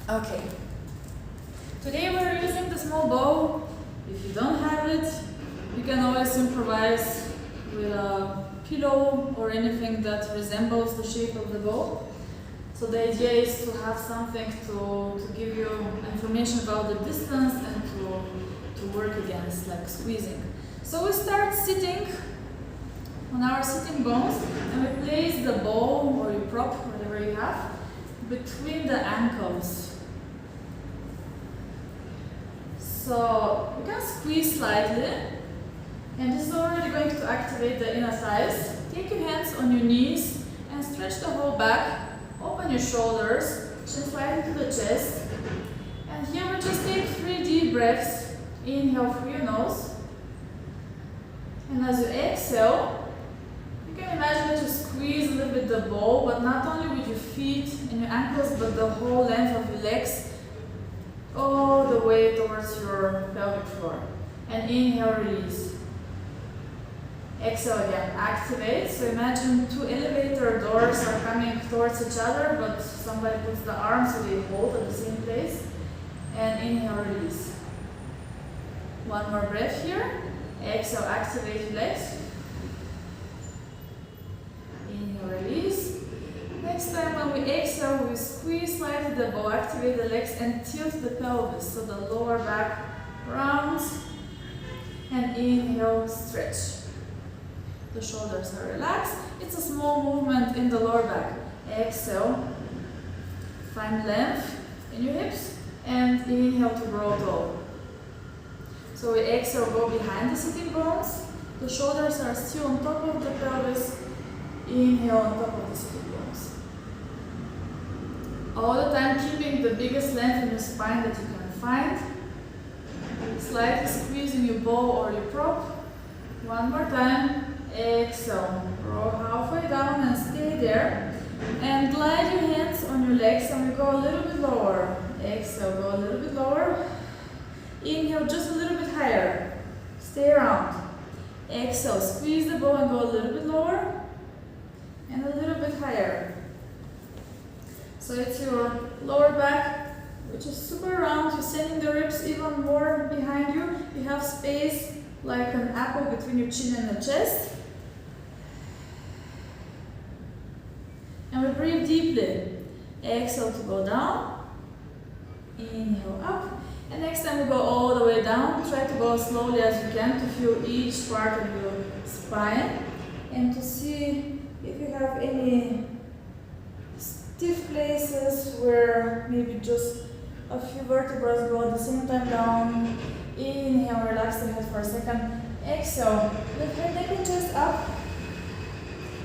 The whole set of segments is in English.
Okay. Today we're using the small bow. If you don't have it, you can always improvise with a pillow or anything that resembles the shape of the bow. So the idea is to have something to give you information about the distance and to work against, like squeezing. So we start sitting on our sitting bones and we place the bow or your prop, whatever you have, between the ankles. So you can squeeze slightly, and this is already going to activate the inner thighs. Take your hands on your knees and stretch the whole back. Open your shoulders, chin slightly to the chest. And here we just take 3 deep breaths. Inhale through your nose. And as you exhale, you can imagine that you squeeze a little bit the bow, but not only with your feet and your ankles, but the whole length of your legs, all the way towards your pelvic floor. And inhale, release. Exhale again, activate. So imagine 2 elevator doors are coming towards each other, but somebody puts the arms so they hold at the same place. And inhale, release. One more breath here. Exhale, activate your legs. Inhale, release. Next time when we exhale, we squeeze slightly the bow, activate the legs and tilt the pelvis so the lower back rounds. And inhale, stretch. The shoulders are relaxed. It's a small movement in the lower back. Exhale, find length in your hips and inhale to grow tall. So we exhale, go behind the sitting bones. The shoulders are still on top of the pelvis. Inhale on top of the sitting bones. All the time keeping the biggest length in your spine that you can find. Slightly squeezing your bow or your prop. One more time. Exhale. Roll halfway down and stay there. And glide your hands on your legs and we go a little bit lower. Exhale, go a little bit lower. Inhale, just a little bit higher. Stay around. Exhale, squeeze the bow and go a little bit lower. And a little bit higher. So it's your lower back, which is super round. You're sending the ribs even more behind you. You have space like an apple between your chin and the chest. And we breathe deeply. Exhale to go down. Inhale up. And next time we go all the way down. Try to go slowly as you can to feel each part of your spine. And to see if you have any stiff places where maybe just a few vertebrae go at the same time down. Inhale, relax the head for a second. Exhale, lift your neck and chest up.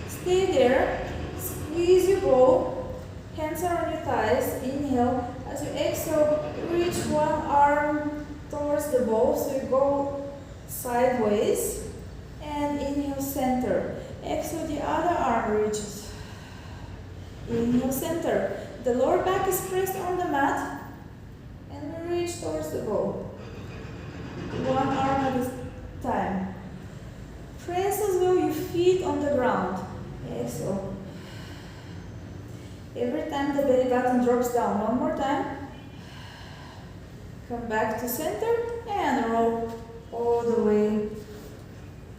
Stay there. Squeeze your bow. Hands are on your thighs. Inhale. As you exhale, reach one arm towards the bow. So you go sideways. And inhale, center. Exhale, the other arm reaches. Inhale, center. The lower back is pressed on the mat. And we reach towards the bow. One arm at a time. Press as well your feet on the ground. Exhale. Every time the belly button drops down. One more time. Come back to center and roll all the way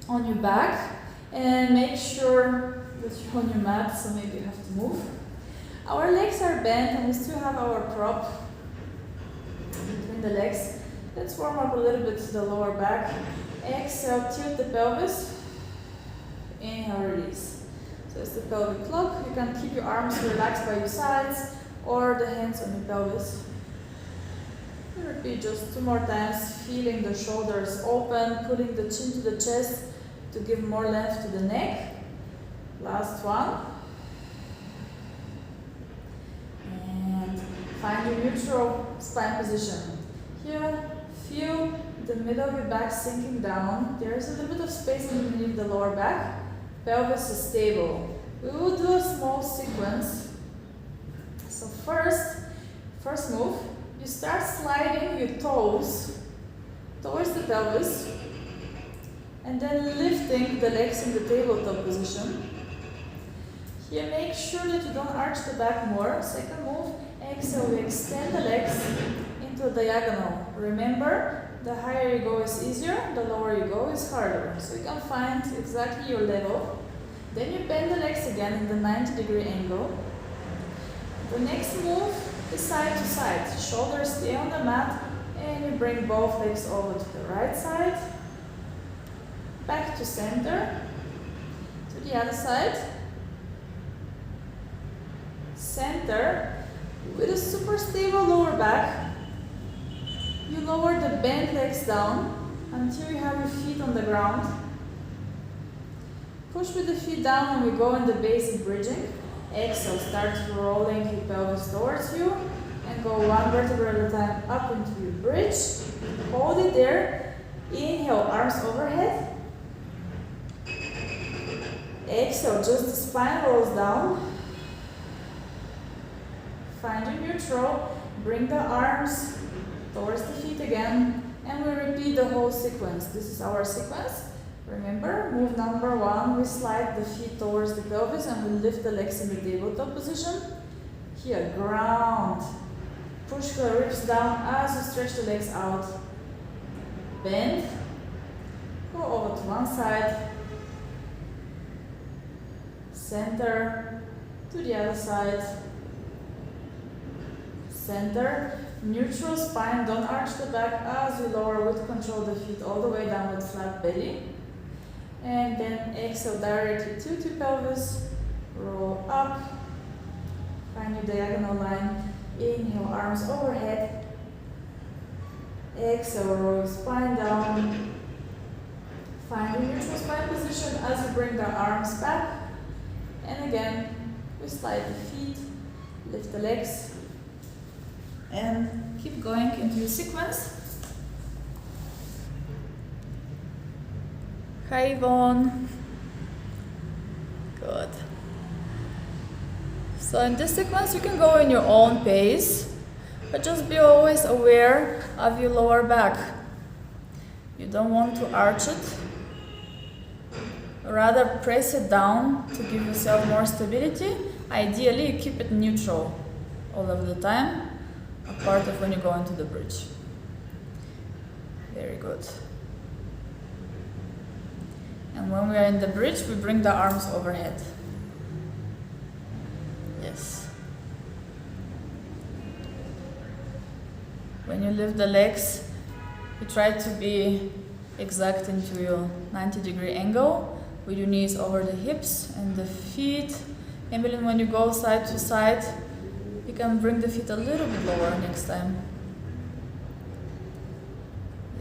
on your back. And make sure that you're on your mat, so maybe you have to move. Our legs are bent and we still have our prop between the legs. Let's warm up a little bit to the lower back. Exhale, tilt the pelvis. Inhale, release. So it's the pelvic clock. You can keep your arms relaxed by your sides or the hands on your pelvis. Repeat just 2 more times, feeling the shoulders open, putting the chin to the chest to give more length to the neck. Last one. And find your neutral spine position. Here, feel the middle of your back sinking down. There is a little bit of space underneath the lower back. Pelvis is stable. We will do a small sequence. So first move, you start sliding your toes towards the pelvis and then lifting the legs in the tabletop position. Here, make sure that you don't arch the back more. Second move, Exhale, we extend the legs into diagonal. Remember, the higher you go is easier, the lower you go is harder. So you can find exactly your level. Then you bend the legs again in the 90-degree angle. The next move is side to side. Shoulders stay on the mat and you bring both legs over to the right side. Back to center. To the other side. Center. With a super stable lower back, you lower the bent legs down until you have your feet on the ground. Push with the feet down and we go in the basic bridging. Exhale, start rolling your pelvis towards you and go one vertebra at a time up into your bridge. Hold it there. Inhale, arms overhead. Exhale, just the spine rolls down. Find your neutral. Bring the arms towards the feet again. And we repeat the whole sequence. This is our sequence. Remember, move number 1, we slide the feet towards the pelvis and we lift the legs in the tabletop position. Here, ground. Push the ribs down as you stretch the legs out. Bend. Go over to one side. Center. To the other side. Center. Neutral spine, don't arch the back as you lower with control the feet all the way down with flat belly. And then exhale directly to pelvis, roll up, find your diagonal line, inhale, arms overhead, exhale, roll your spine down, find your neutral spine position as you bring the arms back, and again, we slide the feet, lift the legs, and keep going into your sequence. Hi Yvonne. Good. So in this sequence you can go in your own pace, but just be always aware of your lower back. You don't want to arch it. Rather press it down to give yourself more stability. Ideally you keep it neutral all of the time, apart of when you go into the bridge. Very good. And when we are in the bridge, we bring the arms overhead. Yes. When you lift the legs, you try to be exact into your 90-degree angle with your knees over the hips and the feet. And then when you go side to side, you can bring the feet a little bit lower next time.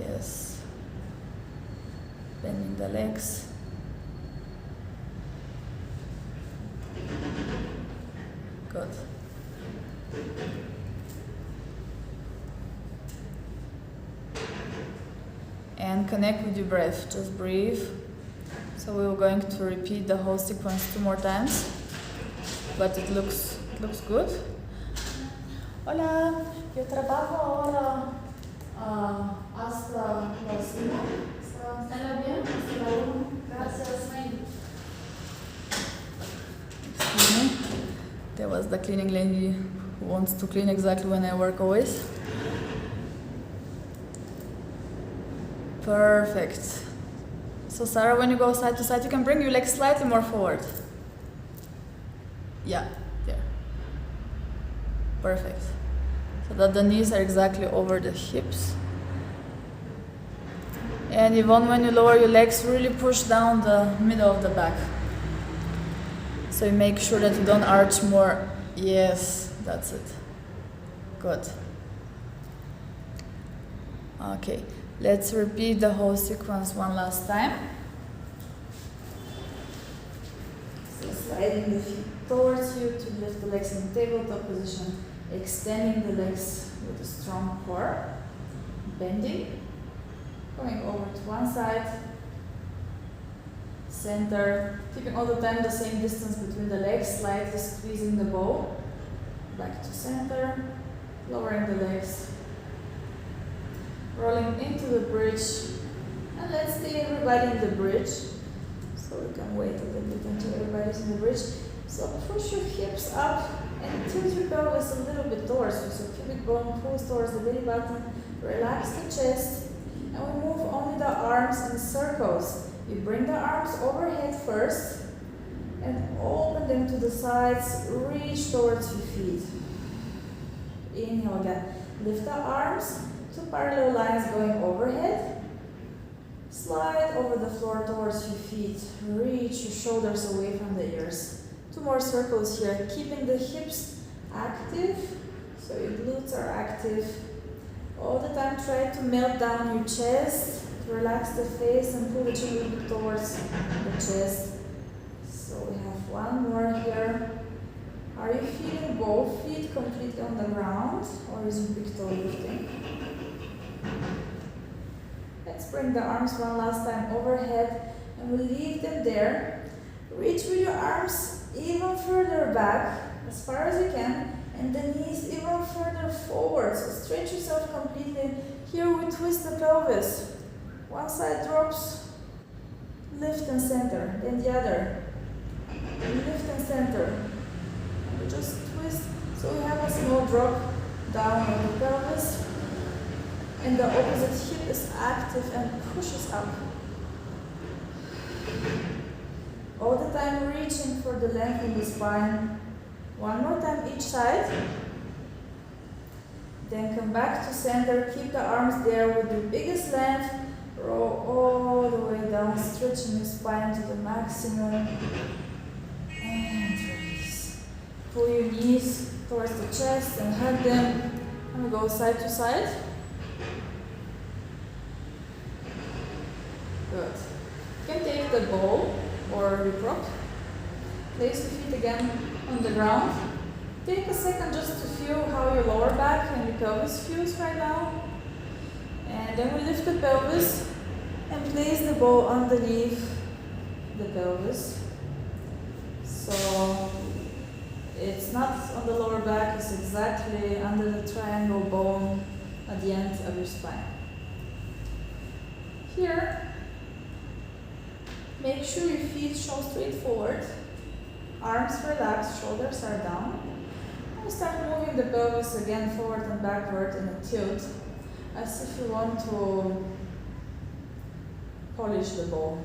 Yes. Bending the legs. Good. And connect with your breath. Just breathe. So we were going to repeat the whole sequence 2 more times, but it looks good. Hola, yo trabajo ahora hasta las 1. ¿Está bien? Hasta la 1. Gracias. Excuse me. There was the cleaning lady who wants to clean exactly when I work always. Perfect. So Sarah, when you go side to side, you can bring your legs slightly more forward. Yeah, there. Perfect. So that the knees are exactly over the hips. And even when you lower your legs, really push down the middle of the back. So you make sure that you don't arch more. Yes, that's it. Good. Okay, let's repeat the whole sequence one last time. So sliding the feet towards you to lift the legs in tabletop position, extending the legs with a strong core, bending, going over to one side, center, keeping all the time the same distance between the legs, slightly squeezing the bow, back to center, lowering the legs, rolling into the bridge, and let's stay everybody in the bridge, so we can wait a little bit until everybody's in the bridge. So push your hips up and And tilt your pelvis a little bit towards you, so pubic bone pulls towards the belly button. Relax the chest, and we move only the arms in circles. You bring the arms overhead first, and open them to the sides. Reach towards your feet. Inhale again. Lift the arms to parallel lines going overhead. Slide over the floor towards your feet. Reach your shoulders away from the ears. 2 more circles here, keeping the hips active, so your glutes are active. All the time try to melt down your chest, to relax the face and pull the chin a little bit towards the chest. So we have 1 more here. Are you feeling both feet completely on the ground, or is your big toe lifting? Let's bring the arms one last time overhead, and we'll leave them there. Reach with your arms even further back, as far as you can, and the knees even further forward. So stretch yourself completely. Here we twist the pelvis. One side drops, lift and center, then the other. Lift and center. And we just twist, so we have a small drop down on the pelvis. And the opposite hip is active and pushes up. All the time reaching for the length in the spine. 1 more time each side. Then come back to center. Keep the arms there with the biggest length. Roll all the way down, stretching your spine to the maximum. And release. Pull your knees towards the chest and hug them. And we go side to side. Good. You can take the ball or your prop. Place your feet again on the ground. Take a second just to feel how your lower back and your pelvis feels right now. And then we lift the pelvis and place the ball underneath the pelvis. So it's not on the lower back, it's exactly under the triangle bone at the end of your spine. Here, make sure your feet show straight forward. Arms relaxed, shoulders are down. And start moving the pelvis again forward and backward in a tilt, as if you want to polish the ball.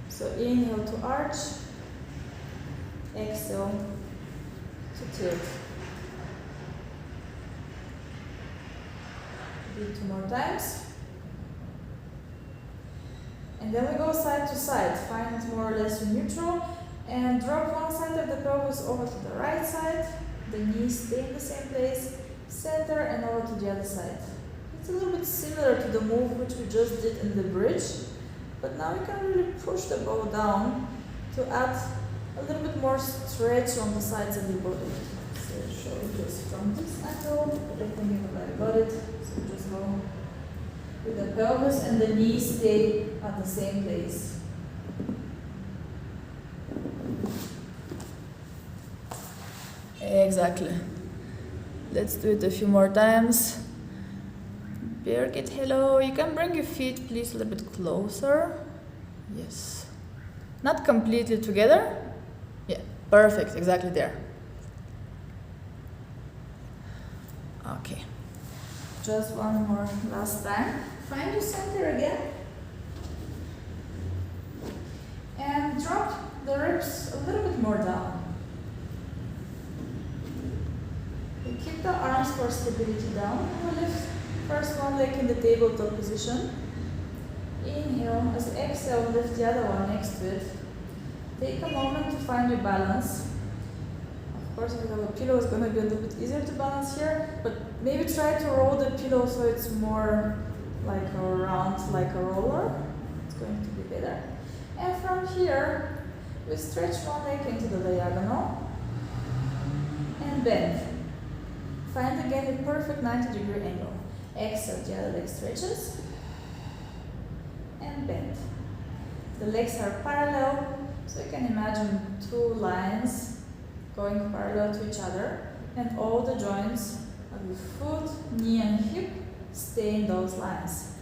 So inhale to arch, exhale to tilt. Do 2 more times. And then we go side to side. Find more or less your neutral. And drop one side of the pelvis over to the right side. The knees stay in the same place. Center and over to the other side. It's a little bit similar to the move which we just did in the bridge. But now you can really push the ball down to add a little bit more stretch on the sides of your body. So show it just from this angle. I think you've already got it. So just go with the pelvis and the knees stay at the same place. Exactly. Let's do it a few more times. Birgit, hello. You can bring your feet, please, a little bit closer. Yes. Not completely together. Yeah, perfect. Exactly there. Okay. Just one more last time. Find your center again. And drop the ribs a little bit more down. We keep the arms for stability down. We'll lift first one leg in the tabletop position. Inhale, as you exhale, lift the other one next to it. Take a moment to find your balance. Of course, if you have a pillow, it's going to be a little bit easier to balance here, but maybe try to roll the pillow so it's more like a round, like a roller. It's going to be better. And from here, we stretch one leg into the diagonal and bend. Find again a perfect 90-degree angle. Exhale, the other leg stretches and bend. The legs are parallel, so you can imagine 2 lines going parallel to each other, and all the joints of your foot, knee and hip stay in those lines.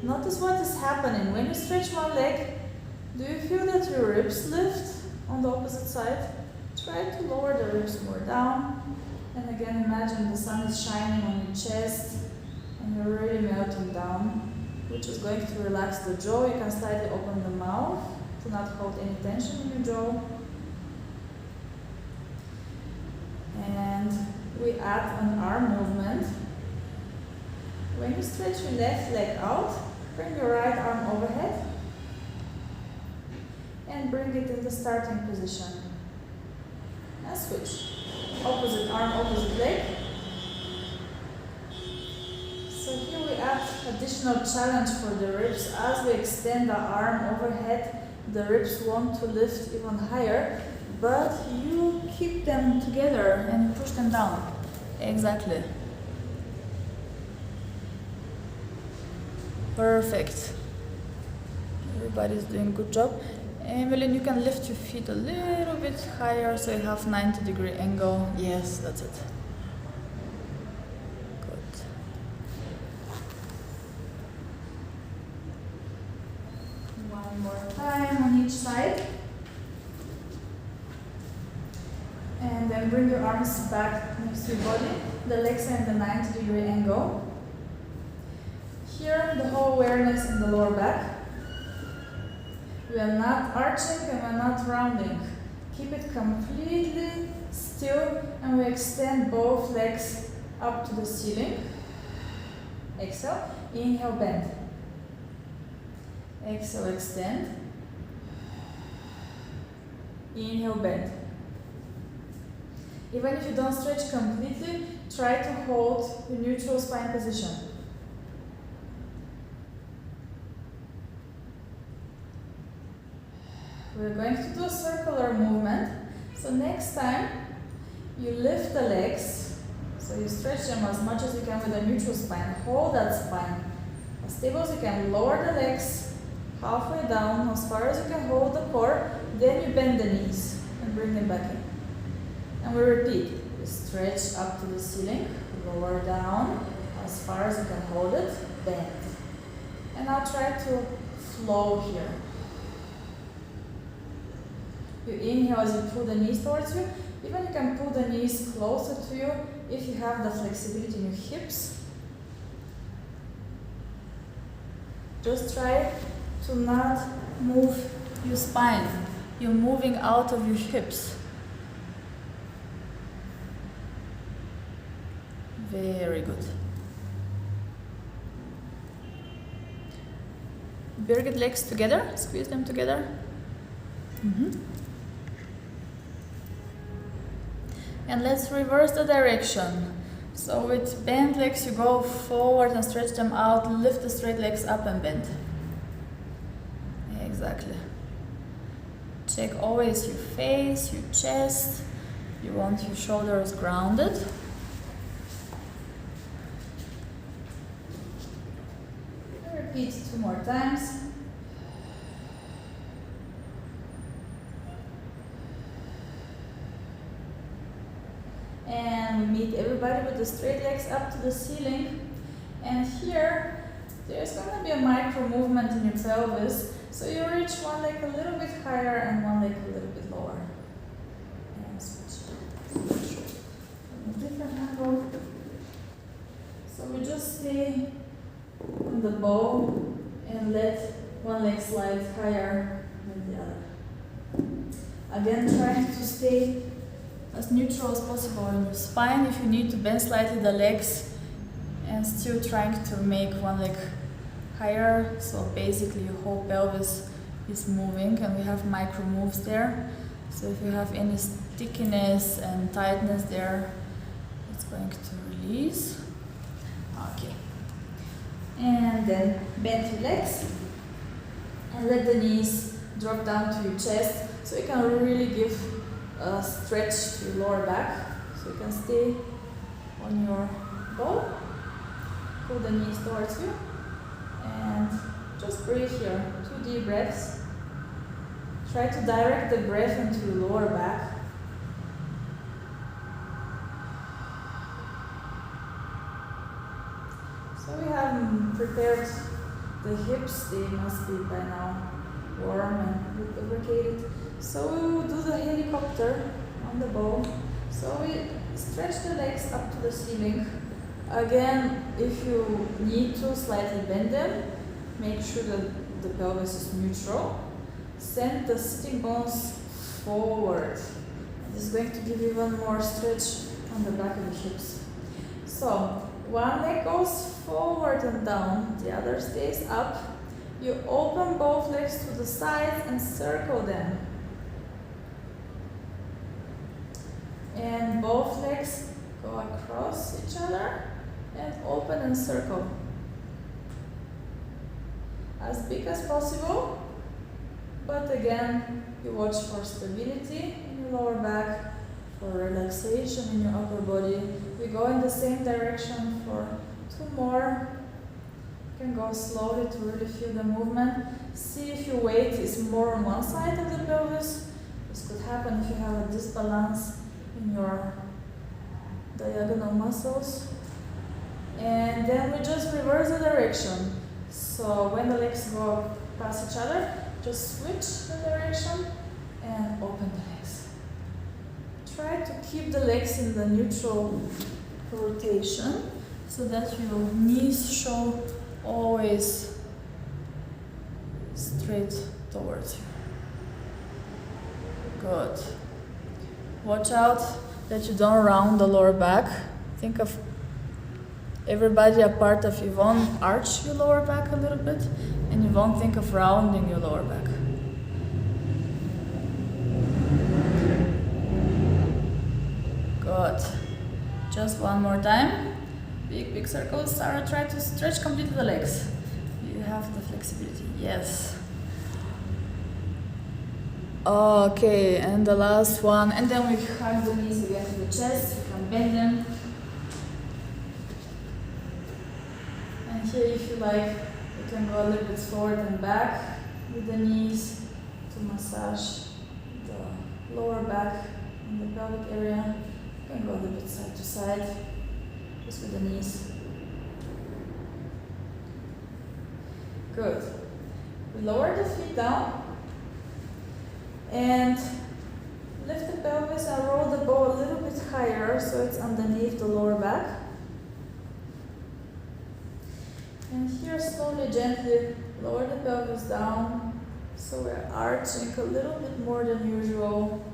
Notice what is happening. When you stretch one leg, Do you feel that your ribs lift on the opposite side? Try to lower the ribs more down. And again, imagine the sun is shining on your chest and you're really melting down, which is going to relax the jaw. You can slightly open the mouth to not hold any tension in your jaw. And we add an arm movement. When you stretch your left leg out, bring your right arm overhead and bring it in the starting position. And switch. Opposite arm, opposite leg. So here we add additional challenge for the ribs. As we extend the arm overhead, the ribs want to lift even higher, but you keep them together and push them down. Exactly. Perfect. Everybody's doing a good job. Evelyn, you can lift your feet a little bit higher so you have 90-degree angle. Yes, that's it. Good. One more time on each side. And then bring your arms back next to your body. The legs are in the 90-degree angle. Here, the whole awareness in the lower back. We are not arching and we are not rounding. Keep it completely still and we extend both legs up to the ceiling. Exhale, inhale, bend. Exhale, extend. Inhale, bend. Even if you don't stretch completely, try to hold your neutral spine position. We're going to do a circular movement. So next time, you lift the legs. So you stretch them as much as you can with a neutral spine. Hold that spine. As stable as you can, lower the legs halfway down, as far as you can hold the core. Then you bend the knees and bring them back in. And we repeat. We stretch up to the ceiling, lower down, as far as you can hold it, bend. And now try to flow here. You inhale as you pull the knees towards you. Even you can pull the knees closer to you if you have the flexibility in your hips. Just try to not move your spine. You're moving out of your hips. Very good. Bring legs together, squeeze them together. And let's reverse the direction. So with bent legs, you go forward and stretch them out, lift the straight legs up and bend. Exactly. Check always your face, your chest. You want your shoulders grounded. Repeat 2 more times. And we meet everybody with the straight legs up to the ceiling. And here, there's going to be a micro movement in your pelvis. So you reach one leg a little bit higher and one leg a little bit lower. And switch. From a different angle. So we just stay on the bow and let one leg slide higher than the other. Again, trying to stay as neutral as possible in your spine. If you need to bend slightly the legs and still trying to make one leg higher, so basically your whole pelvis is moving and we have micro moves there. So if you have any stickiness and tightness there, it's going to release. Okay. And then bend your legs and let the knees drop down to your chest so you can really give a stretch to your lower back. So you can stay on your bow, pull the knees towards you and just breathe here. 2 deep breaths. Try to direct the breath into your lower back. So we have prepared the hips, they must be by now warm and lubricated. So we will do the helicopter on the ball. So we stretch the legs up to the ceiling. Again, if you need to slightly bend them, make sure that the pelvis is neutral. Send the sitting bones forward. This is going to give you one more stretch on the back of the hips. So one leg goes forward and down, the other stays up. You open both legs to the sides and circle them. And both legs go across each other and open and circle. As big as possible, but again, you watch for stability in your lower back, for relaxation in your upper body. We go in the same direction for 2 more. You can go slowly to really feel the movement. See if your weight is more on one side of the pelvis. This could happen if you have a disbalance in your diagonal muscles. And then we just reverse the direction. So when the legs go past each other, just switch the direction and open the legs. Try to keep the legs in the neutral rotation so that your knees show always straight towards you. Good. Watch out that you don't round the lower back. Think of everybody a part of you. Won't arch your lower back a little bit, and you won't think of rounding your lower back. Good. Just one more time. Big circles. Sarah, try to stretch completely the legs. You have the flexibility. Yes. Okay, and the last one. And then we hug the knees again to the chest. You can bend them. And here, if you like, you can go a little bit forward and back with the knees to massage the lower back and the pelvic area. You can go a little bit side to side, just with the knees. Good. We lower the feet down and lift the pelvis and roll the ball a little bit higher so it's underneath the lower back. And here, slowly, gently lower the pelvis down. So we're arching a little bit more than usual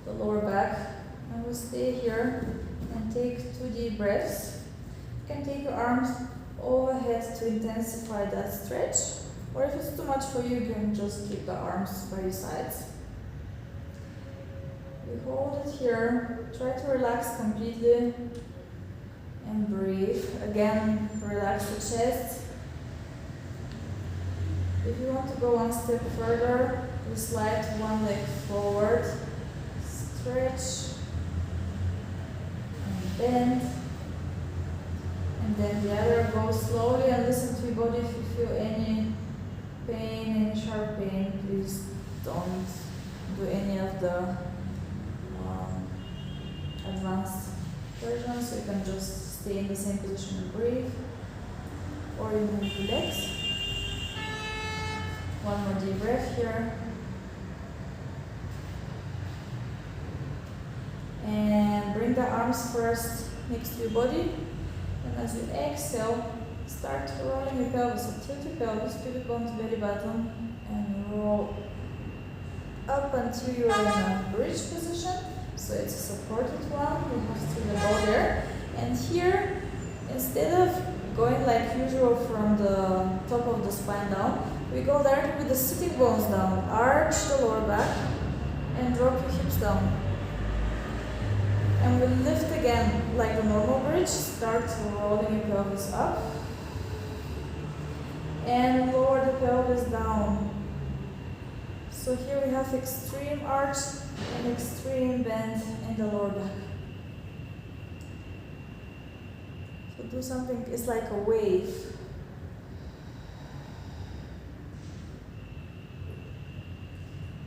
the lower back. And we'll stay here and take 2 deep breaths. You can take your arms overhead to intensify that stretch. Or if it's too much for you, you can just keep the arms by your sides. We hold it here. Try to relax completely and breathe. Again, relax the chest. If you want to go one step further, you slide one leg forward, stretch, and bend, and then the other. Go slowly and listen to your body. If you feel any pain, any sharp pain, please don't do any of the advanced versions, so you can just stay in the same position and breathe, or you move the legs. One more deep breath here. And bring the arms first next to your body. And as you exhale, start rolling your pelvis. So tilt your pelvis, pubic bone to belly button, and roll up until you're in a bridge position. So it's a supported one. You have to the ball there. And here, instead of going like usual from the top of the spine down, we go directly with the sitting bones down. Arch the lower back and drop your hips down. And we lift again like the normal bridge. Start rolling your pelvis up. And lower the pelvis down. So here we have extreme arch and extreme bend in the lower back. So do something, it's like a wave.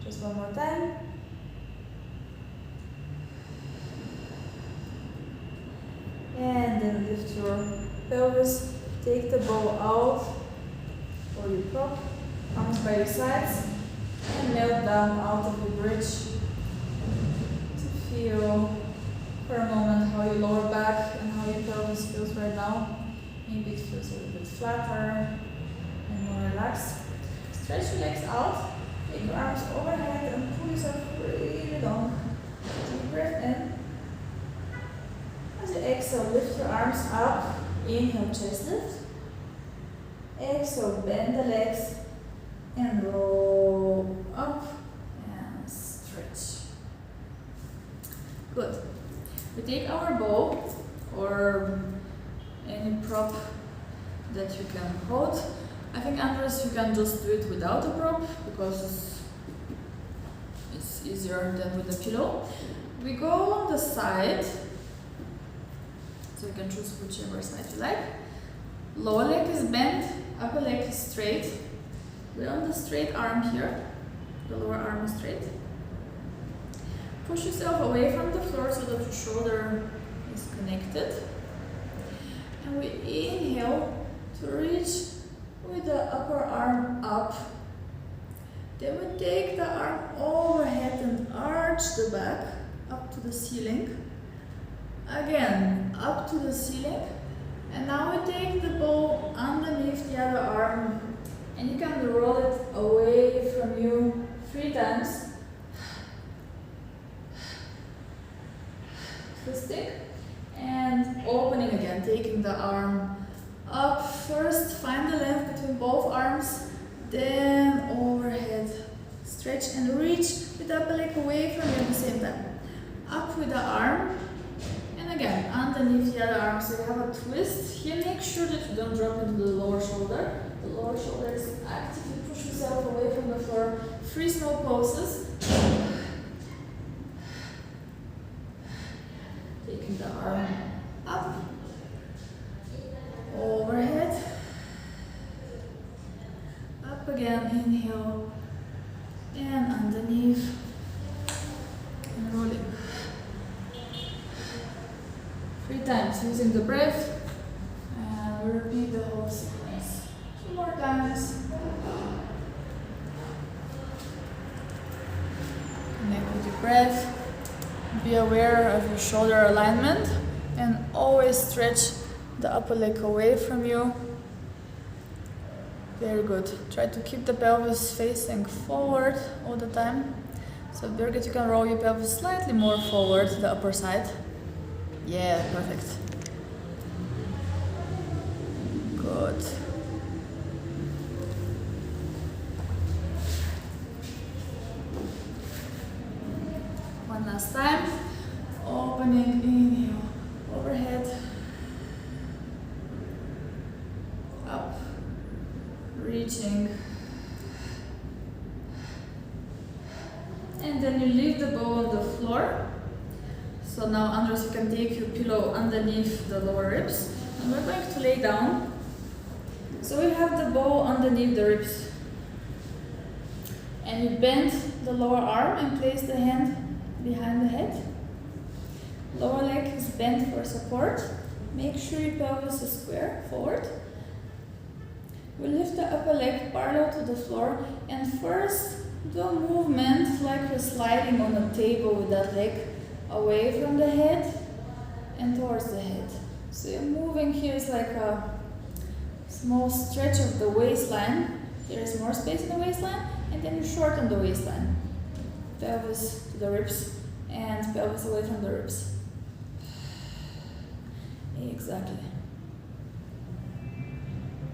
Just one more time. And then lift your pelvis, take the ball out, or you prop, arms by your sides, and melt down out of the bridge to feel for a moment how your lower back and how your pelvis feels right now. Maybe it feels a little bit flatter and more relaxed. Stretch your legs out, take your arms overhead and pull yourself really long. Deep breath in. As you exhale, lift your arms up. Inhale, chest lift. Exhale, bend the legs and roll up and stretch. Good. We take our bow or any prop that you can hold. I think Andres, you can just do it without a prop because it's easier than with a pillow. We go on the side, so you can choose whichever side you like. Lower leg is bent, upper leg is straight. We're on the straight arm here, the lower arm is straight. Push yourself away from the floor so that your shoulder is connected. And we inhale to reach with the upper arm up. Then we take the arm overhead and arch the back up to the ceiling. Again, up to the ceiling. And now we take the bow underneath the other arm and you can roll it away from you 3 times. Twisting and opening again, taking the arm up. First, find the length between both arms, then overhead. Stretch and reach with the upper leg away from you at the same time. Up with the arm. And again, underneath the other arm, so you have a twist. Here, make sure that you don't drop into the lower shoulder. The lower shoulder is actively push yourself away from the floor. 3 small pulses. Taking the arm up, overhead, up again, inhale, and underneath, and rolling. 3 times using the breath, and we repeat the whole sequence. 2 more times. Connect with your breath. Be aware of your shoulder alignment and always stretch the upper leg away from you. Very good. Try to keep the pelvis facing forward all the time. So Birgit, you can roll your pelvis slightly more forward to the upper side. Yeah, perfect. Good. One last time. Opening, inhale, overhead, up, reaching, and then you leave the bow on the floor. So now, Andres, you can take your pillow underneath the lower ribs, and we're going to lay down. So we have the bow underneath the ribs, and you bend the lower arm and place the hand behind the head. Lower leg is bent for support. Make sure your pelvis is square forward. We lift the upper leg parallel to the floor and first do a movement like you're sliding on a table with that leg away from the head and towards the head. So you're moving here is like a small stretch of the waistline. There is more space in the waistline and then you shorten the waistline. Pelvis to the ribs and pelvis away from the ribs. Exactly.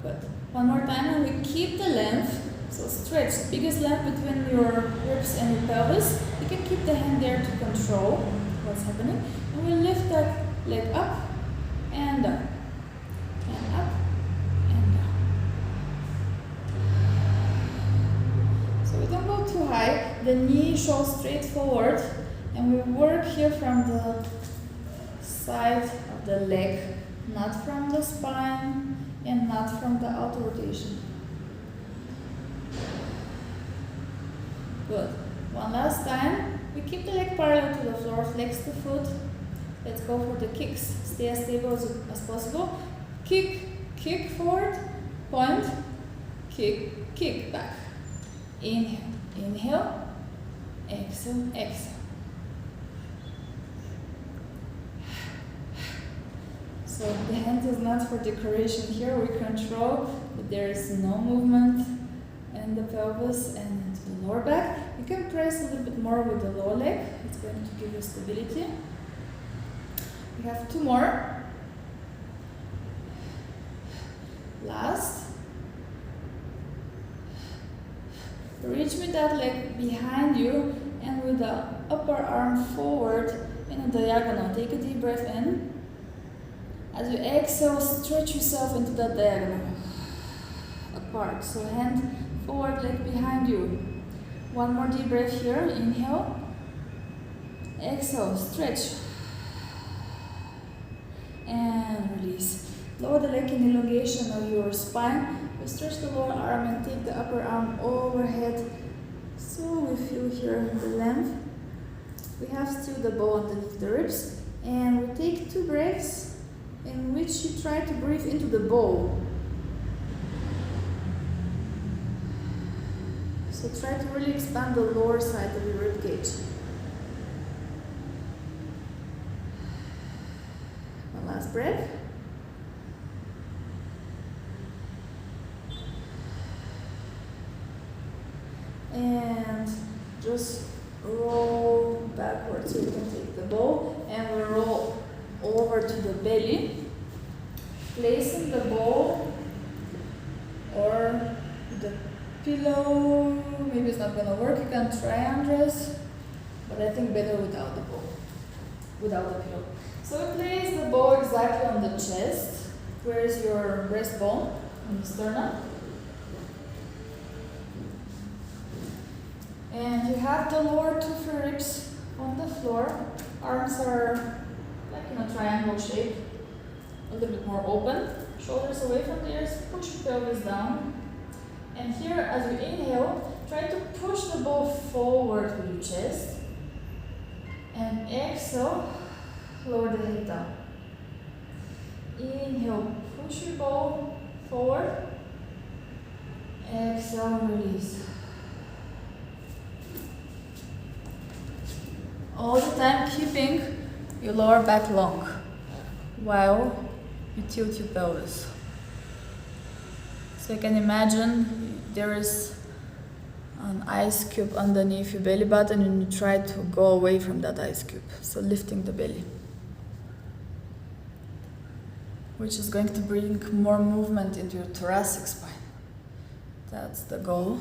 Good. One more time and we keep the length. So stretch, biggest length between your ribs and your pelvis. You can keep the hand there to control what's happening. And we lift that leg up and down. And up and down. So we don't go too high. The knee shows straight forward. And we work here from the side of the leg, not from the spine and not from the outer rotation. Good. One last time. We keep the leg parallel to the floor, flex the foot. Let's go for the kicks. Stay as stable as possible. Kick, kick forward, point, kick, kick back. Inhale. Inhale, exhale, exhale. So the hand is not for decoration here, we control that there is no movement in the pelvis and into the lower back. You can press a little bit more with the lower leg, it's going to give you stability. We have 2 more. Last. Reach with that leg behind you and with the upper arm forward in a diagonal. Take a deep breath in. As you exhale, stretch yourself into that diagonal. Apart. So hand forward, leg behind you. 1 more deep breath here. Inhale. Exhale, stretch. And release. Lower the leg in elongation of your spine. We stretch the lower arm and take the upper arm overhead. So we feel here the length. We have still the bow underneath the ribs. And we take 2 breaths in which you try to breathe into the bow. So try to really expand the lower side of your rib cage. One last breath. And just roll backwards so you can take the bow and we roll over to the belly, placing the bow or the pillow. Maybe it's not gonna work, you can try undress, but I think better without the bow, without the pillow. So we place the bow exactly on the chest. Where is your breastbone? On the sternum. And you have the lower 2 ribs on the floor. Arms are like in a triangle shape, a little bit more open. Shoulders away from the ears, push your pelvis down. And here, as you inhale, try to push the bow forward with your chest. And exhale, lower the head down. Inhale, push your bow forward. Exhale, release. All the time keeping your lower back long while you tilt your pelvis. So you can imagine there is an ice cube underneath your belly button and you try to go away from that ice cube. So lifting the belly, which is going to bring more movement into your thoracic spine. That's the goal.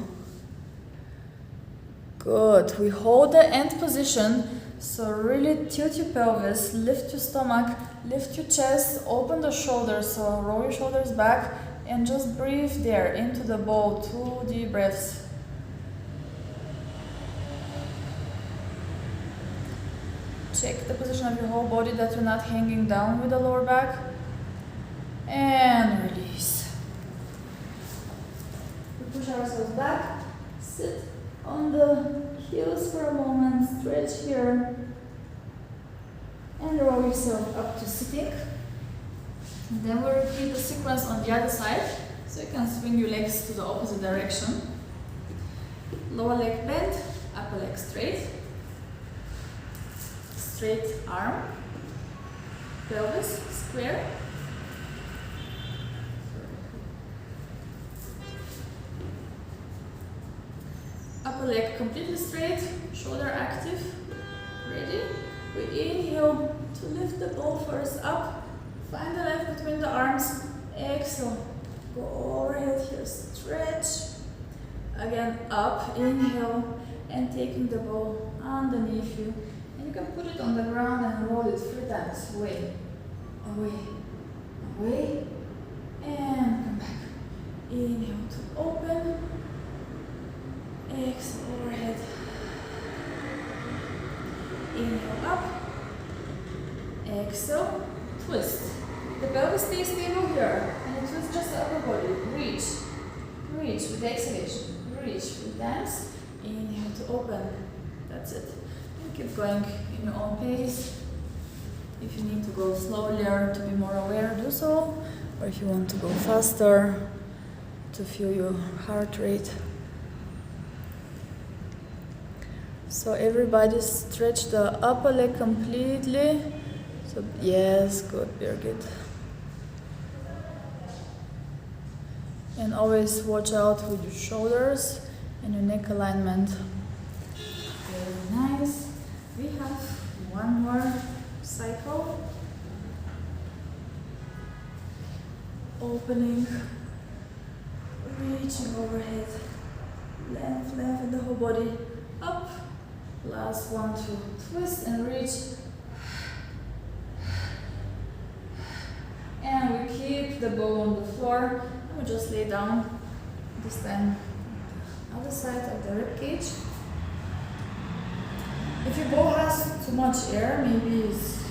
Good. We hold the end position. So really tilt your pelvis, lift your stomach, lift your chest, open the shoulders, so roll your shoulders back and just breathe there into the bowl, 2 deep breaths. Check the position of your whole body that you're not hanging down with the lower back. And release. We push ourselves back, sit on the heels for a moment, stretch here, and roll yourself up to sitting. And then we'll repeat the sequence on the other side, so you can swing your legs to the opposite direction. Lower leg bent, upper leg straight, straight arm, pelvis square. Upper leg completely straight, shoulder active, ready. We inhale to lift the ball first up, find the length between the arms, exhale, go overhead here, stretch. Again, up, inhale, and taking the ball underneath you. And you can put it on the ground and roll it 3 times, away, away, away, and come back. Inhale to open. Exhale, overhead. Inhale up. Exhale, twist. The pelvis stays stable here, and it twists just the upper body. Reach, reach with the exhalation. Reach 3 times. Inhale to open. That's it. And keep going in your own pace. If you need to go slowly or to be more aware, do so. Or if you want to go faster, to feel your heart rate. So everybody stretch the upper leg completely. So yes, good, very good. And always watch out with your shoulders and your neck alignment. Very nice. We have one more cycle. Opening, reaching overhead, length in the whole body, up. Last one to twist and reach. And we keep the bow on the floor. And we just lay down, this time on the other side of the rib cage. If your bow has too much air, maybe it's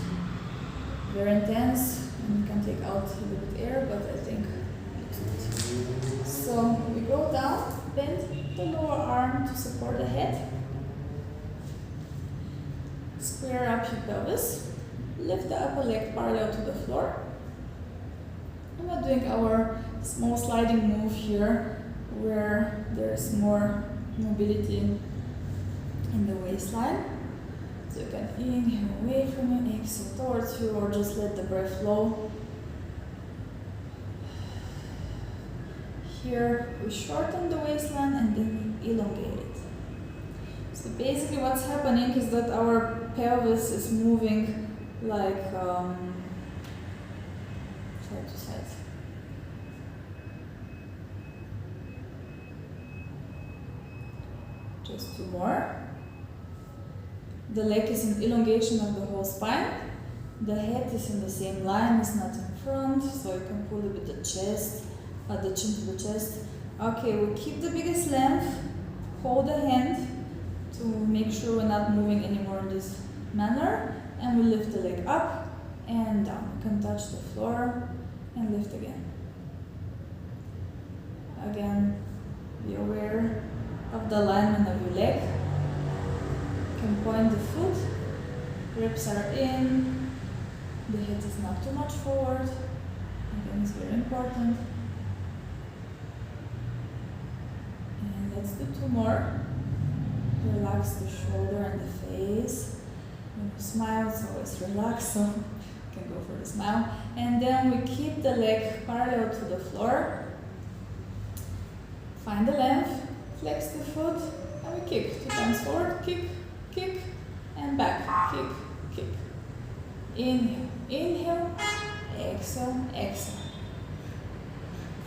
very intense and you can take out a little bit air, but I think it's not. So we go down, bend the lower arm to support the head. Square up your pelvis, lift the upper leg parallel to the floor. And we're doing our small sliding move here where there's more mobility in the waistline. So you can inhale away from you, exhale towards you, or just let the breath flow. Here we shorten the waistline and then we elongate it. So basically what's happening is that our pelvis is moving like side to side. Just two more. The leg is an elongation of the whole spine. The head is in the same line, it's not in front, so you can pull a bit the chest, the chin to the chest. Okay, we keep the biggest length, hold the hand to make sure we're not moving anymore in this manner, and we lift the leg up and down. You can touch the floor and lift again. Again, be aware of the alignment of your leg. You can point the foot, ribs are in, the head is not too much forward. Again, it's very important. And let's do two more. Relax the shoulder and the face. When you smile, it's always relaxed, so you can go for the smile. And then we keep the leg parallel to the floor. Find the length, flex the foot, and we kick. 2 times forward, kick, kick, and back, kick, kick. Inhale, inhale, exhale, exhale.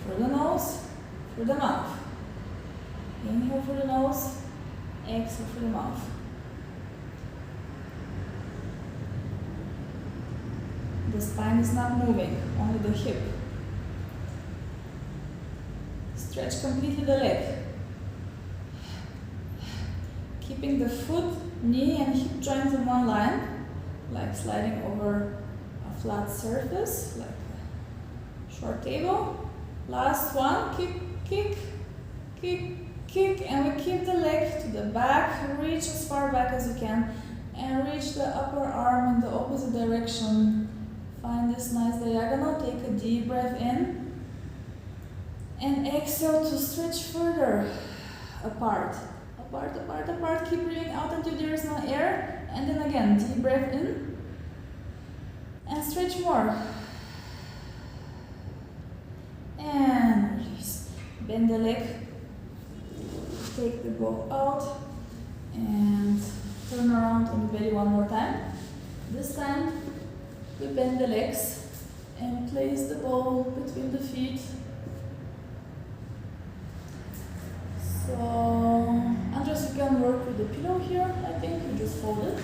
Through the nose, through the mouth. Inhale through the nose, exhale through the mouth. The spine is not moving, only the hip. Stretch completely the leg. Keeping the foot, knee and hip joints in one line, like sliding over a flat surface, like a short table. Last one, kick, kick, kick, kick, and we keep the leg to the back, reach as far back as you can, and reach the upper arm in the opposite direction. Find this nice diagonal, take a deep breath in, and exhale to stretch further apart. Apart, apart, apart, keep breathing out until there is no air, and then again, deep breath in, and stretch more. And release. Bend the leg, take the bow out, and turn around on the belly one more time. This time, we bend the legs and place the bow between the feet. So, Andres, you can work with the pillow here, I think. You just fold it.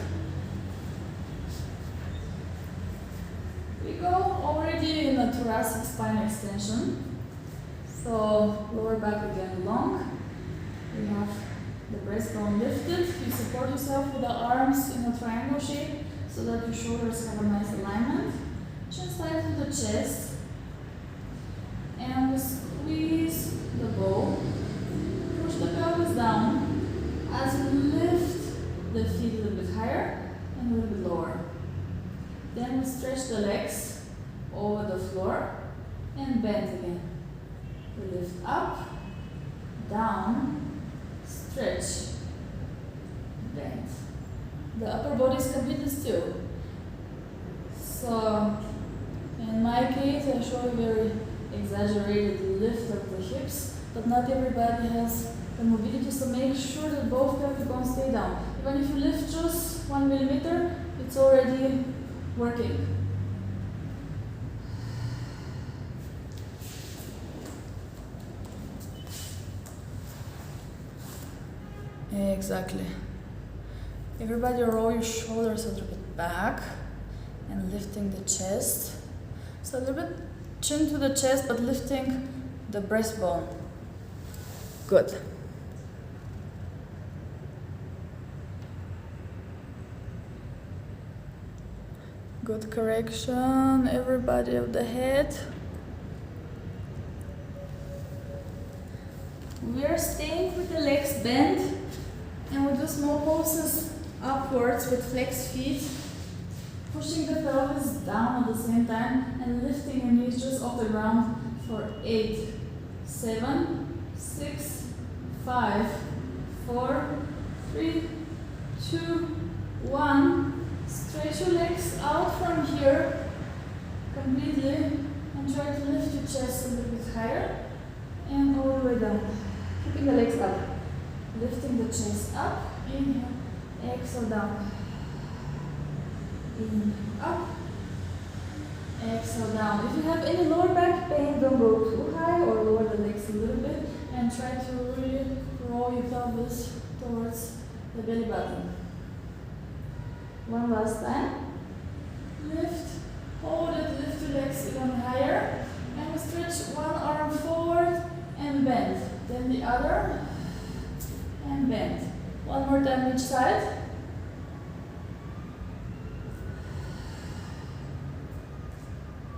We go already in a thoracic spine extension. So, lower back again long. We have the breastbone lifted. You support yourself with the arms in a triangle shape so that your shoulders have a nice alignment. Chin slide to the chest. And we squeeze the bow. Push the pelvis down as you lift the feet a little bit higher and a little bit lower. Then we stretch the legs over the floor and bend again. We lift up, down, stretch, bend. The upper body is completely still. So, in my case, I show a very exaggerated lift of the hips, but not everybody has the mobility, so make sure that both pelvic bones stay down. Even if you lift just 1 millimeter, it's already working. Exactly. Everybody roll your shoulders a little bit back and lifting the chest. So a little bit chin to the chest, but lifting the breastbone. Good. Good correction, everybody of the head. We are staying with the legs bent, and we do small pulses upwards with flexed feet, pushing the pelvis down at the same time and lifting your knees just off the ground for 8, 7, 6, 5, 4, 3, 2, 1. Stretch your legs out from here completely and try to lift your chest a little bit higher and all the way down. Keeping the legs up. Lifting the chest up. Inhale. Exhale down. Inhale up. Exhale down. If you have any lower back pain, don't go too high or lower the legs a little bit and try to really roll your pelvis towards the belly button. One last time. Lift, hold it, lift your legs even higher. And we stretch one arm forward and bend. Then the other and bend. One more time each side.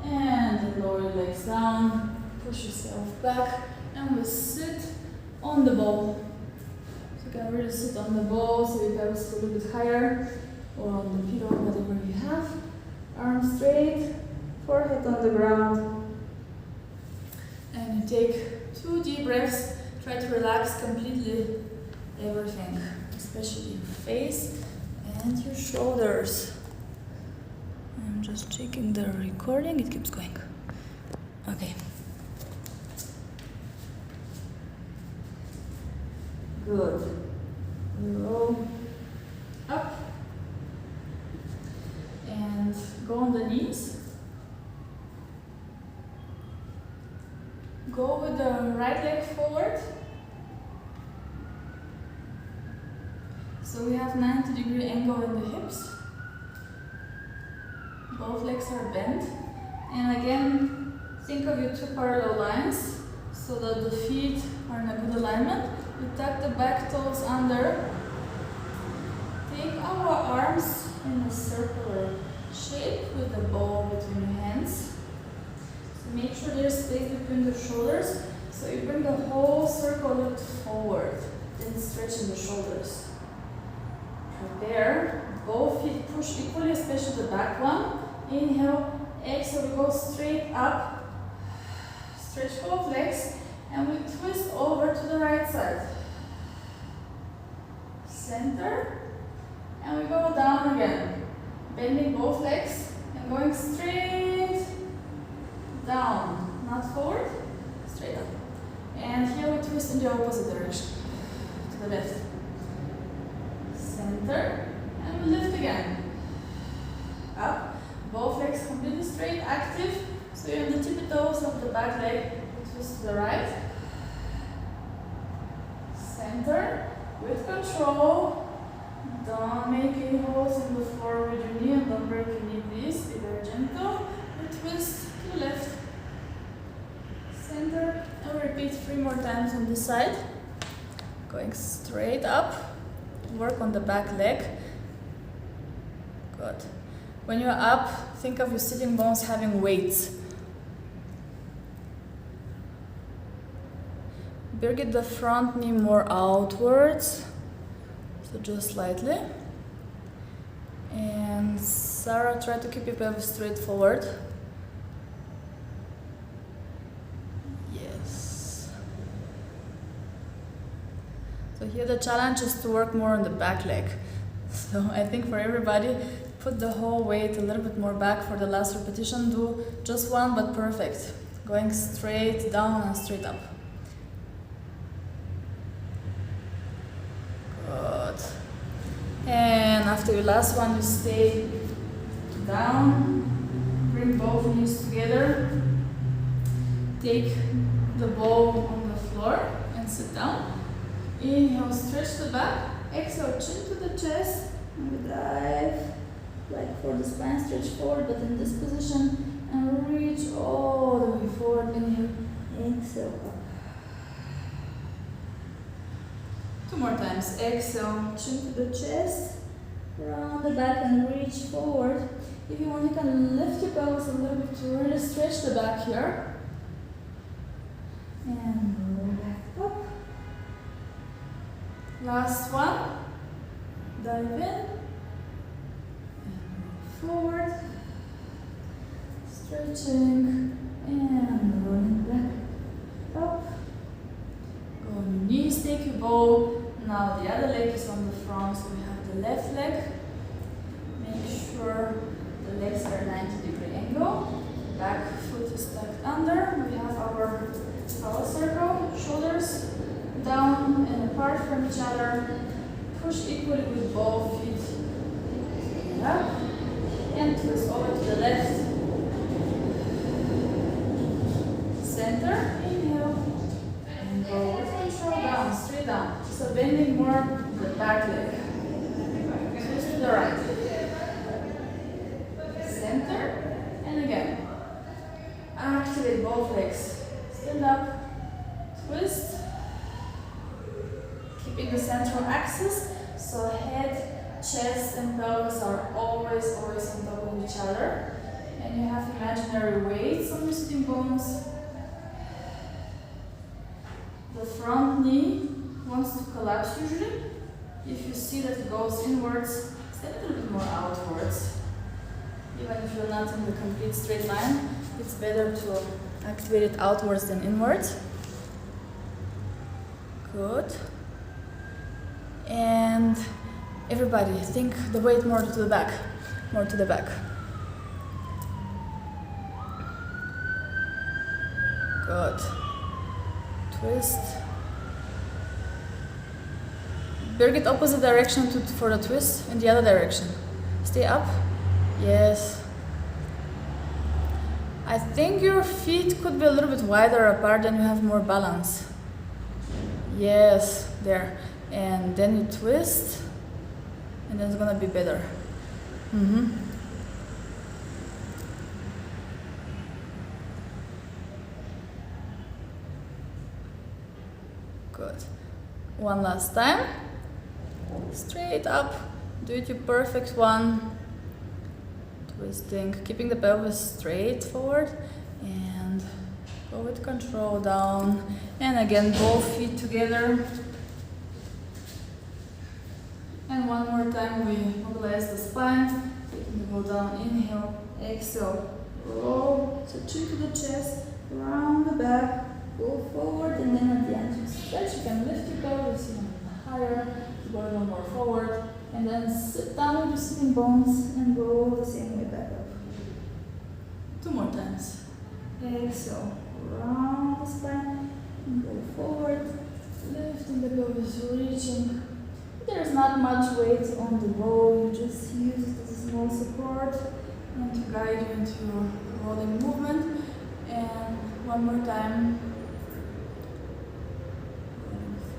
And lower your legs down. Push yourself back. And we sit on the ball. So you can really sit on the ball so your pelvis is a little bit higher. Or on the pillow, whatever you have. Arms straight, forehead on the ground. And you take 2 deep breaths. Try to relax completely everything, especially your face and your shoulders. I'm just checking the recording, it keeps going. Okay. Good. Roll up. And go on the knees. Go with the right leg forward. So we have 90-degree angle in the hips. Both legs are bent. And again, think of your 2 parallel lines so that the feet are in a good alignment. We tuck the back toes under. Take our arms in a circular shape with the ball between your hands. So make sure there's space between the shoulders. So you bring the whole circle a little forward, then stretching the shoulders. Prepare. Both feet push equally, especially the back one. Inhale, exhale, we go straight up. Stretch both legs and we twist over to the right side. Center. And we go down again. Bending both legs and going straight down. Not forward, straight up. And here we twist in the opposite direction. To the left. Center. And we lift again. Up. Both legs completely straight, active. So you're on the tippy toes of the back leg. We twist to the right. Center. With control. Don't make any holes in the floor with your knee and don't break your knee, please. Be very gentle. We twist to the left. Center. And we repeat 3 more times on this side. Going straight up. Work on the back leg. Good. When you're up, think of your sitting bones having weights. Get the front knee more outwards. So just slightly. And Sarah, try to keep your pelvis straight forward. Yes. So here the challenge is to work more on the back leg. So I think for everybody, put the whole weight a little bit more back for the last repetition. Do just one, but perfect. Going straight down and straight up. Good. And after your last one, you stay down. Bring both knees together. Take the ball on the floor and sit down. Inhale, stretch the back. Exhale, chin to the chest. And we dive. Like for the spine, stretch forward, but in this position. And reach all the way forward. Inhale, exhale, up. 2 more times. Exhale, chin to the chest. Round the back and reach forward. If you want, you can lift your pelvis a little bit to really stretch the back here. And roll back up. Last one. Dive in. And roll forward. Stretching. And rolling back up. Go on your knees, take your bow. Now the other leg is on the front, so we have the left leg. Make sure the legs are 90-degree angle. Back foot is tucked under. We have our power circle, shoulders down and apart from each other. Push equally with both feet. Up and twist over to the left. Center, inhale, and go with control down, straight down. So bending more the back leg. Twist to the right. Center, and again. Activate both legs. Stand up, twist. Keeping the central axis, so head, chest, and pelvis are always on top of each other. And you have imaginary weights on your sitting bones. The front knee wants to collapse usually. If you see that it goes inwards, stand a little bit more outwards. Even if you're not in the complete straight line, it's better to activate it outwards than inwards. Good. And everybody, think the weight more to the back. More to the back. Good. Twist. Bring it opposite direction for the twist, in the other direction. Stay up. Yes. I think your feet could be a little bit wider apart, then you have more balance. Yes, there. And then you twist, and then it's gonna be better. Good. One last time. Straight up. Do it your perfect one. Twisting, keeping the pelvis straight forward, and go with control down. And again, both feet together. And one more time, we mobilize the spine. Taking the ball down, inhale, exhale, roll. So chin to the chest, round the back, go forward, and then at the end you stretch. You can lift your pelvis even higher, go a little more forward, and then sit down with your sitting bones and go the same way back up. 2 more times. Exhale, round the spine, and go forward, lifting the pelvis, reaching. There's not much weight on the bow, you just use it as a small support and to guide you into your rolling movement. And one more time.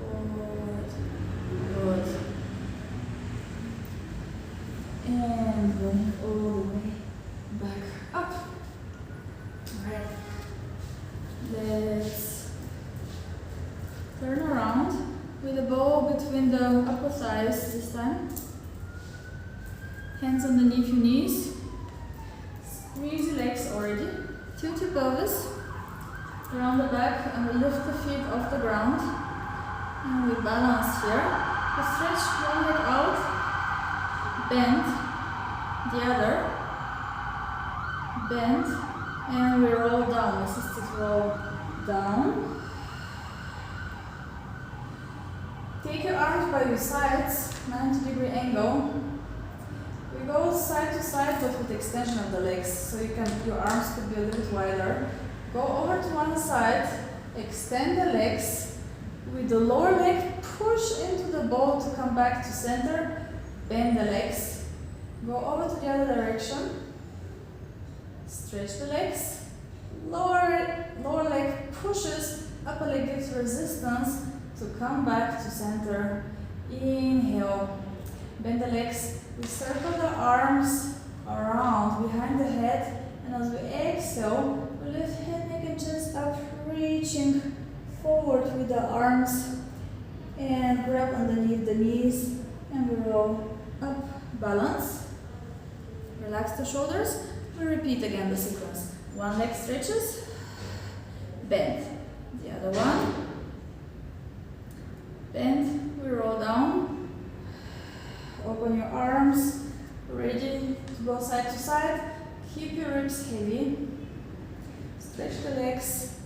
Rolling forward. Good. And going all the way back up. Alright. Let's turn around. With the bow between the upper thighs this time. Hands underneath your knees. Squeeze your legs already. Tilt your pelvis around the back and we lift the feet off the ground. And we balance here. We stretch one leg out. Bend the other. Bend. And we roll down. Assisted roll down. take your arms by your sides, 90-degree angle. We go side to side but with extension of the legs, so your arms could be a little bit wider. Go over to one side, extend the legs. With the lower leg, push into the ball to come back to center. Bend the legs. Go over to the other direction. Stretch the legs. Lower leg pushes, upper leg gives resistance to come back to center. Inhale. Bend the legs. We circle the arms around behind the head, and as we exhale, we lift head, neck and chest up, reaching forward with the arms and grab underneath the knees, and we roll up, balance. Relax the shoulders. We repeat again the sequence. One leg stretches, bend. The other one, bend. We roll down. Open your arms, ready to go side to side. Keep your ribs heavy. Stretch the legs.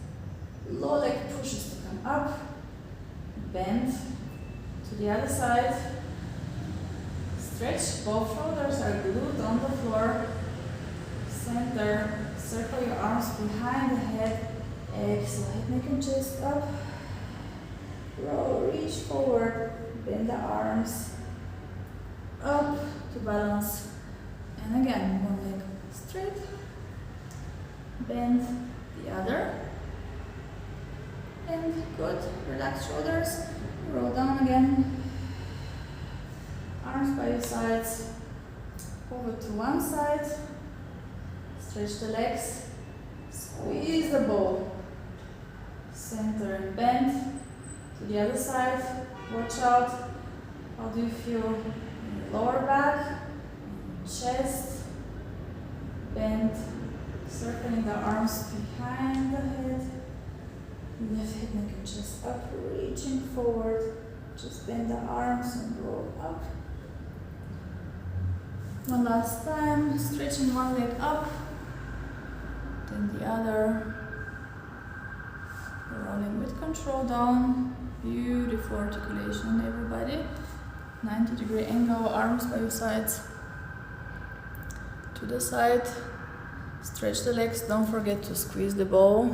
Low leg pushes to come up. Bend to the other side. Stretch. Both shoulders are glued on the floor. Center. Circle your arms behind the head. Exhale. Head, neck and chest up. Roll. Reach forward. Bend the arms. Up to balance, and again, one leg straight, bend the other, and good, relax shoulders, roll down again, arms by your sides, over to one side, stretch the legs, squeeze the ball, center and bend, to the other side, watch out, how do you feel? Lower back, chest, bend, circling the arms behind the head, lift head, neck and chest up, reaching forward, just bend the arms and roll up. One last time, stretching one leg up, then the other, rolling with control down, beautiful articulation everybody. 90-degree angle, arms by your sides, to the side, stretch the legs, don't forget to squeeze the ball,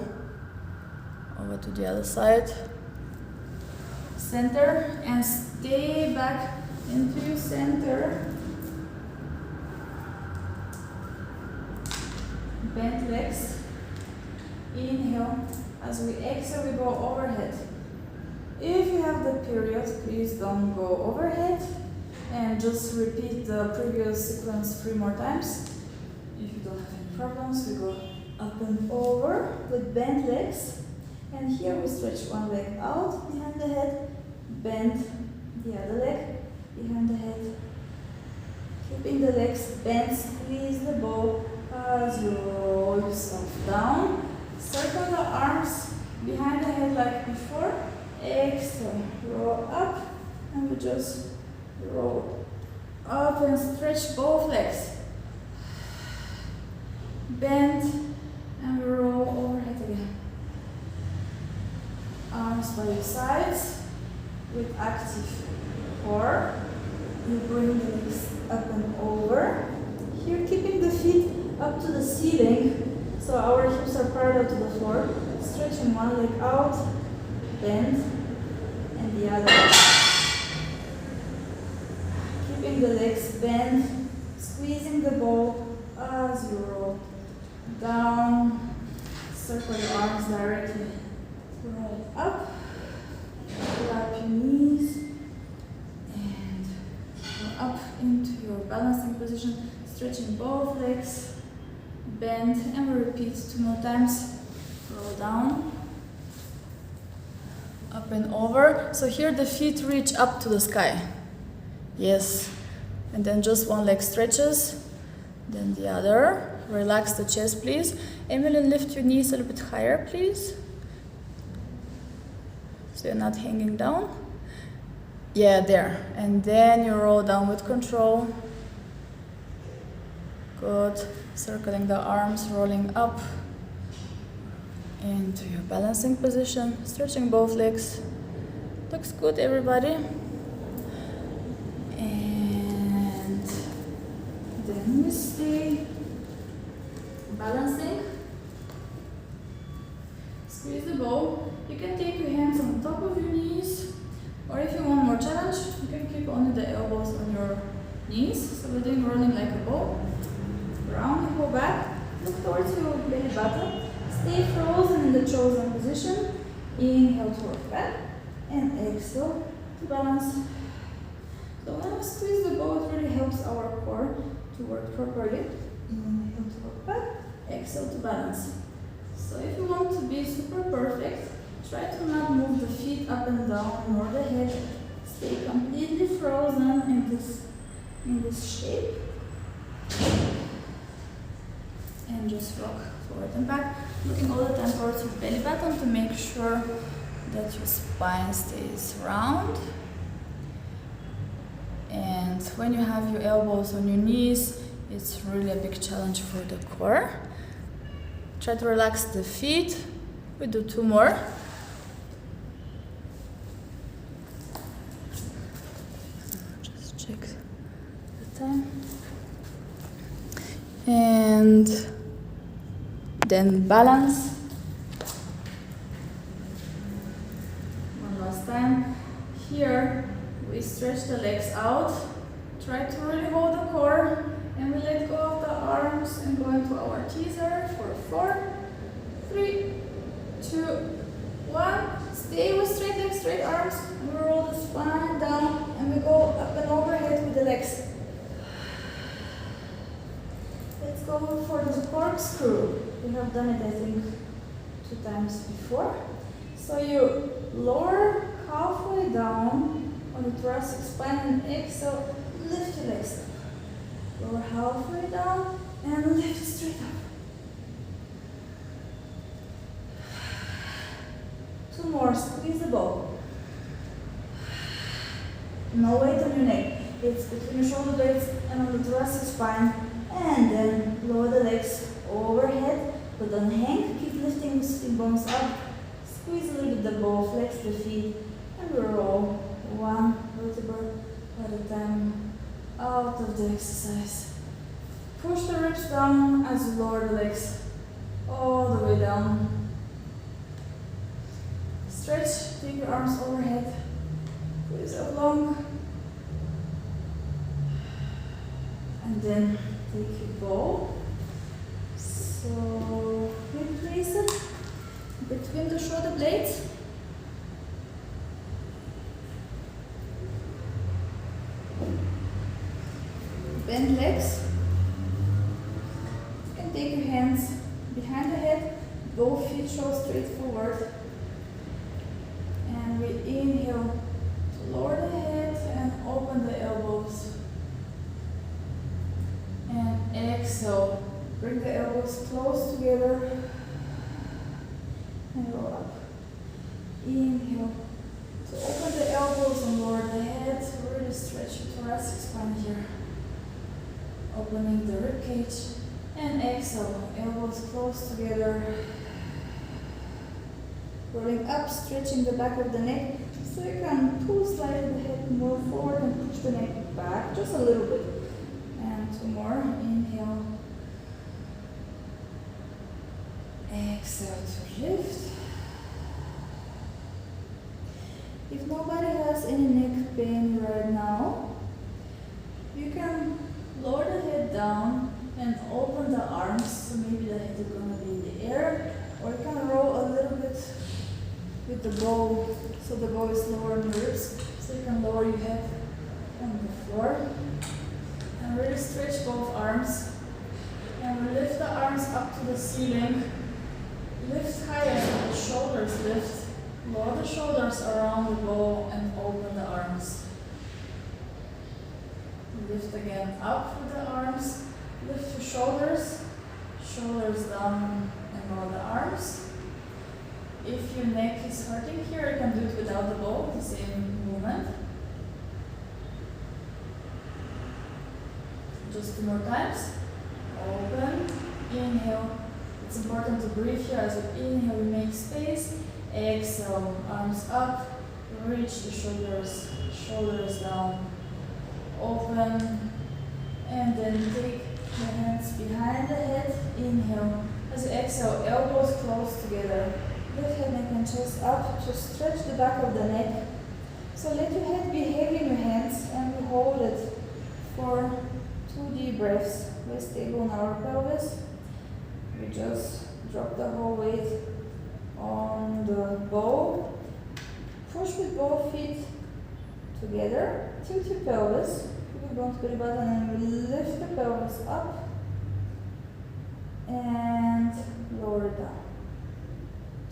over to the other side, center, and stay back into your center, bend legs, inhale, as we exhale we go overhead. If you have the period, please don't go overhead and just repeat the previous sequence 3 more times. If you don't have any problems, we go up and over with bent legs. And here we stretch one leg out behind the head, bend the other leg behind the head. Keeping the legs bent, squeeze the ball as you roll yourself down. Circle the arms behind the head like before. Exhale, roll up, and we just roll up and stretch both legs. Bend, and we roll overhead again. Arms by your sides with active core. You bring the legs up and over. Here, keeping the feet up to the ceiling, so our hips are parallel to the floor. Stretching one leg out. Bend, and the other. Keeping the legs bent, squeezing the ball as you roll down. Circle your arms directly. Roll up. Wrap your knees and go up into your balancing position. Stretching both legs. Bend, and we repeat 2 more times. Roll down. Up and over. So here the feet reach up to the sky. Yes. And then just one leg stretches. Then the other. Relax the chest, please. Emily, lift your knees a little bit higher, please. So you're not hanging down. Yeah, there. And then you roll down with control. Good. Circling the arms, rolling up into your balancing position, stretching both legs. Looks good, everybody. then we stay balancing. Squeeze the bow. You can take your hands on top of your knees, or if you want more challenge, you can keep only the elbows on your knees. So we're doing rolling like a bow. Round the whole back. Look towards your belly button. Stay frozen in the chosen position. Inhale to work back and exhale to balance. So when we squeeze the bow, it really helps our core to work properly. Inhale to work back, exhale to balance. So if you want to be super perfect, try to not move the feet up and down nor the head. Stay completely frozen in this shape. And just rock forward and back, looking all the time towards your belly button to make sure that your spine stays round. And when you have your elbows on your knees, it's really a big challenge for the core. Try to relax the feet. We do 2 more. Just check the time. And then balance. One last time. Here we stretch the legs out. Try to really hold the core, and we let go of the arms and go into our teaser for 4, 3, 2, 1. Stay with straight legs, straight arms. We roll the spine down and we go up and overhead with the legs. Let's go for the corkscrew. We have done it, I think, 2 times before. So you lower halfway down on the thoracic spine and exhale, lift your legs up. Lower halfway down and lift straight up. 2 more, squeeze the bow. No weight on your neck. It's between your shoulder blades and on the thoracic spine. And then lower the legs overhead, but don't hang, keep lifting the sitting bones up, squeeze a little bit the bow, flex the feet, and we roll 1 vertebra at a time out of the exercise. Push the ribs down as you lower the legs all the way down. Stretch, take your arms overhead, squeeze up long, and then take your bow. So we place it between the shoulder blades. Bend legs. You can take your hands behind the head, both feet show straight forward. And we inhale to lower the head and open the elbows. And exhale, bring the elbows close together and roll up. Inhale to open the elbows and lower the head. Really stretch your thoracic spine here. Opening the rib cage. And exhale, elbows close together. Rolling up, stretching the back of the neck. So you can pull slightly the head more forward and push the neck back just a little bit. And 2 more. Inhale. Exhale to lift. If nobody has any neck pain right now, you can lower the head down and open the arms. So maybe the head is going to be in the air, or you can roll a little bit with the bow, so the bow is lower in the ribs. So you can lower your head on the floor. And really stretch both arms. And lift the arms up to the ceiling. Lift higher so the shoulders lift. Lower the shoulders around the bow and open the arms. Lift again up with the arms. Lift your shoulders. Shoulders down and lower the arms. If your neck is hurting here, you can do it without the bow, the same movement. Just 2 more times. Open, inhale. It's important to breathe here. As you inhale, we make space. Exhale, arms up. Reach the shoulders, shoulders down. Open And then take the hands behind the head. Inhale. As you exhale, elbows close together. Lift head, neck and chest up to stretch the back of the neck. So let your head be heavy in your hands and we hold it for 2 deep breaths. We're stable in our pelvis. We just drop the whole weight on the bow. Push with both feet together. Tilt your pelvis. We're going to the button and we lift the pelvis up and lower it down.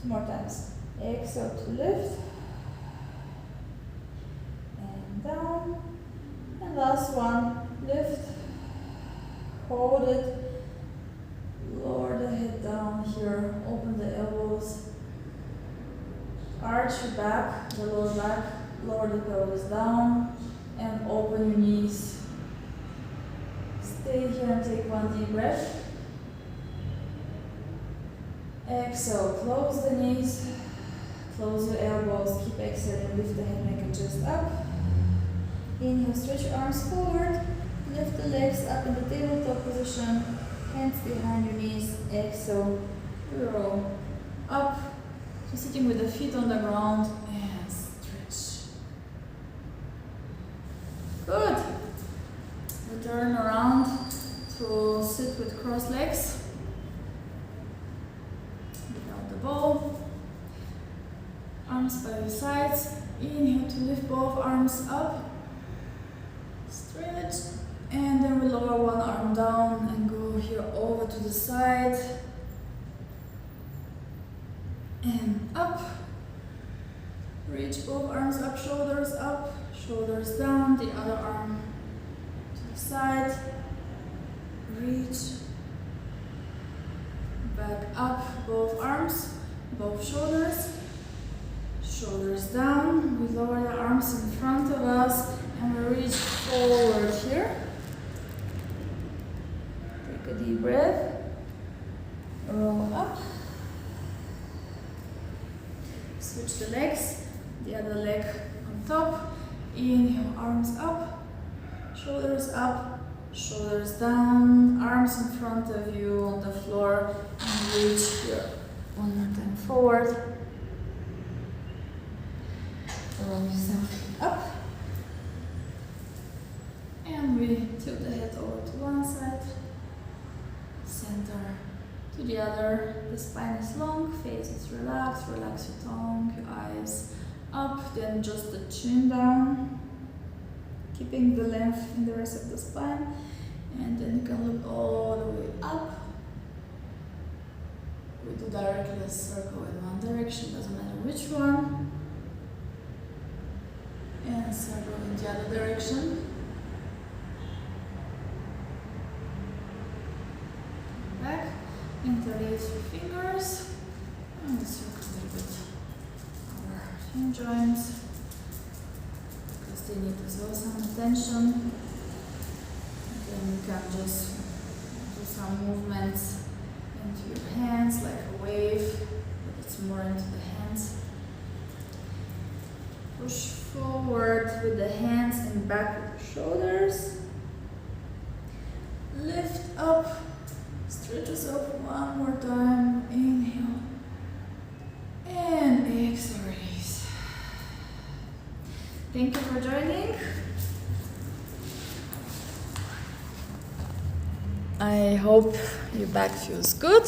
2 more times. Exhale to lift and down. And last one. Lift. Hold it. Lower the head down here. Open the elbows. Arch your back, the lower back. Lower the pelvis down and open your knees. Stay here and take 1 deep breath. Exhale, close the knees, close your elbows, keep exhaling, lift the head, neck and chest up. Inhale, stretch your arms forward, lift the legs up in the tabletop position, hands behind your knees. Exhale, roll up. So sitting with the feet on the ground and stretch. Good. We turn around to sit with crossed legs. Bow, arms by your sides. Inhale to lift both arms up, stretch, and then we lower one arm down and go here over to the side and up. Reach both arms up, shoulders down, the other arm to the side, reach. Back up, both arms, both shoulders, shoulders down. We lower the arms in front of us and we reach forward here. Take a deep breath, roll up. Switch the legs, the other leg on top. Inhale, arms up, shoulders down, arms in front of you on the floor, and reach here. 1 more time forward. Roll yourself up. And we tilt the head over to one side, center to the other. The spine is long, face is relaxed. Relax your tongue, your eyes up, then just the chin down. Keeping the length in the rest of the spine, and then you can look all the way up. We do directly a circle in one direction, doesn't matter which one, and a circle in the other direction. Back, interlace your fingers, and we circle a little bit our shin joints. They need to show some attention. Then you can just do some movements into your hands, like a wave, but it's more into the hands. Push forward with the hands and back with the shoulders. Lift up, stretch yourself 1 more time. Inhale and exhale. Thank you for joining. I hope your back feels good.